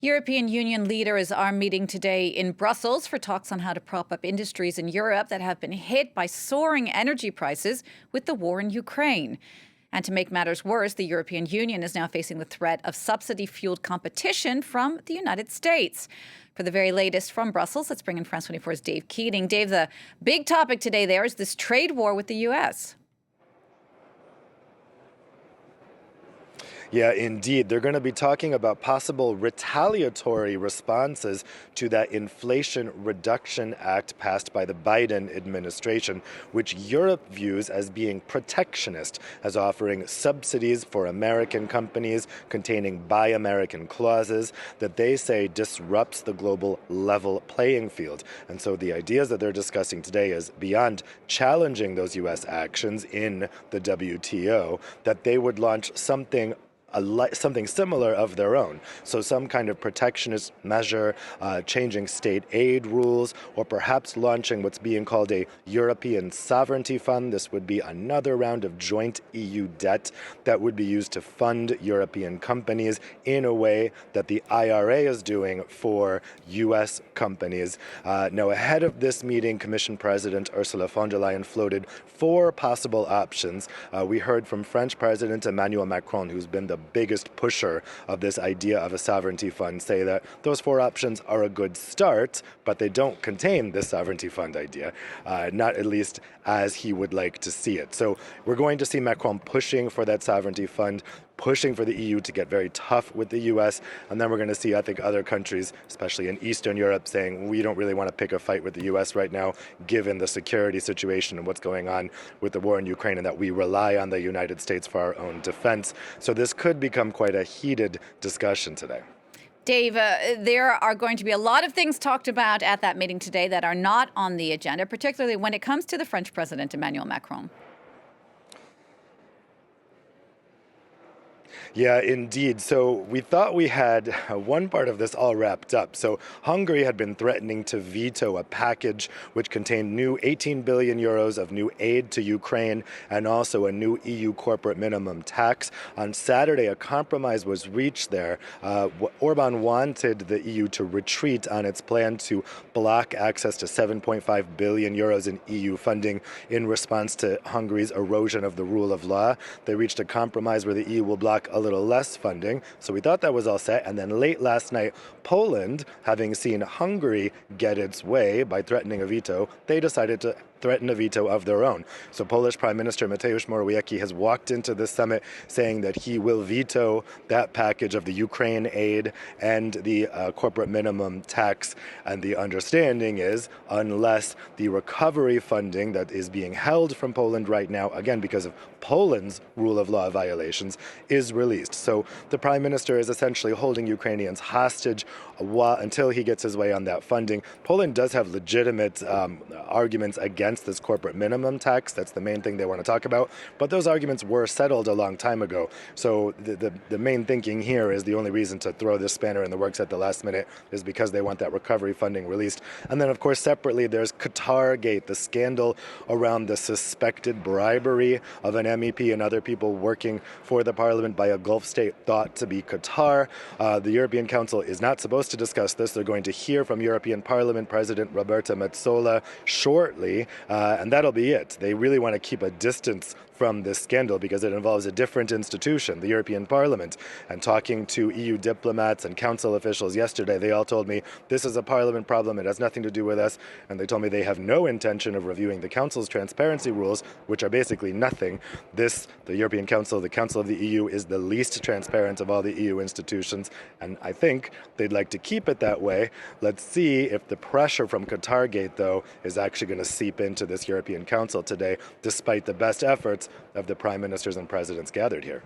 European Union leaders are meeting today in Brussels for talks on how to prop up industries in Europe that have been hit by soaring energy prices with the war in Ukraine. And to make matters worse, the European Union is now facing the threat of subsidy-fuelled competition from the United States. For the very latest from Brussels, let's bring in France 24's Dave Keating. Dave, the big topic today there is this trade war with the U.S. Yeah, indeed. They're going to be talking about possible retaliatory responses to that Inflation Reduction Act passed by the Biden administration, which Europe views as being protectionist, as offering subsidies for American companies containing Buy American clauses that they say disrupts the global level playing field. And so the ideas that they're discussing today is beyond challenging those U.S. actions in the WTO, that they would launch something similar of their own. So some kind of protectionist measure, changing state aid rules, or perhaps launching what's being called a European sovereignty fund. This would be another round of joint EU debt that would be used to fund European companies in a way that the IRA is doing for U.S. companies. Now, ahead of this meeting, Commission President Ursula von der Leyen floated four possible options. We heard from French President Emmanuel Macron, who's been the biggest pusher of this idea of a sovereignty fund, say that those four options are a good start, but they don't contain this sovereignty fund idea, not at least as he would like to see it. So we're going to see Macron pushing for that sovereignty fund, pushing for the EU to get very tough with the US, and then we're going to see, I think, other countries, especially in Eastern Europe, saying we don't really want to pick a fight with the US right now, given the security situation and what's going on with the war in Ukraine, and that we rely on the United States for our own defense. So this could become quite a heated discussion today. Dave, there are going to be a lot of things talked about at that meeting today that are not on the agenda, particularly when it comes to the French President Emmanuel Macron. Yeah, indeed. So we thought we had one part of this all wrapped up. So Hungary had been threatening to veto a package which contained new 18 billion euros of new aid to Ukraine and also a new EU corporate minimum tax. On Saturday, a compromise was reached there. Orban wanted the EU to retreat on its plan to block access to 7.5 billion euros in EU funding in response to Hungary's erosion of the rule of law. They reached a compromise where the EU will block a little less funding. So we thought that was all set. And then late last night, Poland, having seen Hungary get its way by threatening a veto, they decided to threaten a veto of their own. So Polish Prime Minister Mateusz Morawiecki has walked into this summit saying that he will veto that package of the Ukraine aid and the corporate minimum tax. And the understanding is, unless the recovery funding that is being held from Poland right now, again because of Poland's rule of law violations, is released. So the Prime Minister is essentially holding Ukrainians hostage until he gets his way on that funding. Poland does have legitimate arguments against this corporate minimum tax. That's the main thing they want to talk about. But those arguments were settled a long time ago. So the main thinking here is the only reason to throw this spanner in the works at the last minute is because they want that recovery funding released. And then, of course, separately, there's Qatargate, the scandal around the suspected bribery of an MEP and other people working for the parliament by a Gulf state thought to be Qatar. The European Council is not supposed to discuss this. They're going to hear from European Parliament President Roberta Metsola shortly. And that'll be it. They really want to keep a distance from this scandal because it involves a different institution, the European Parliament. And talking to EU diplomats and council officials yesterday, they all told me this is a Parliament problem. It has nothing to do with us. And they told me they have no intention of reviewing the Council's transparency rules, which are basically nothing. The European Council, the Council of the EU, is the least transparent of all the EU institutions. And I think they'd like to keep it that way. Let's see if the pressure from Qatargate, though, is actually going to seep into this European Council today, despite the best efforts of the prime ministers and presidents gathered here.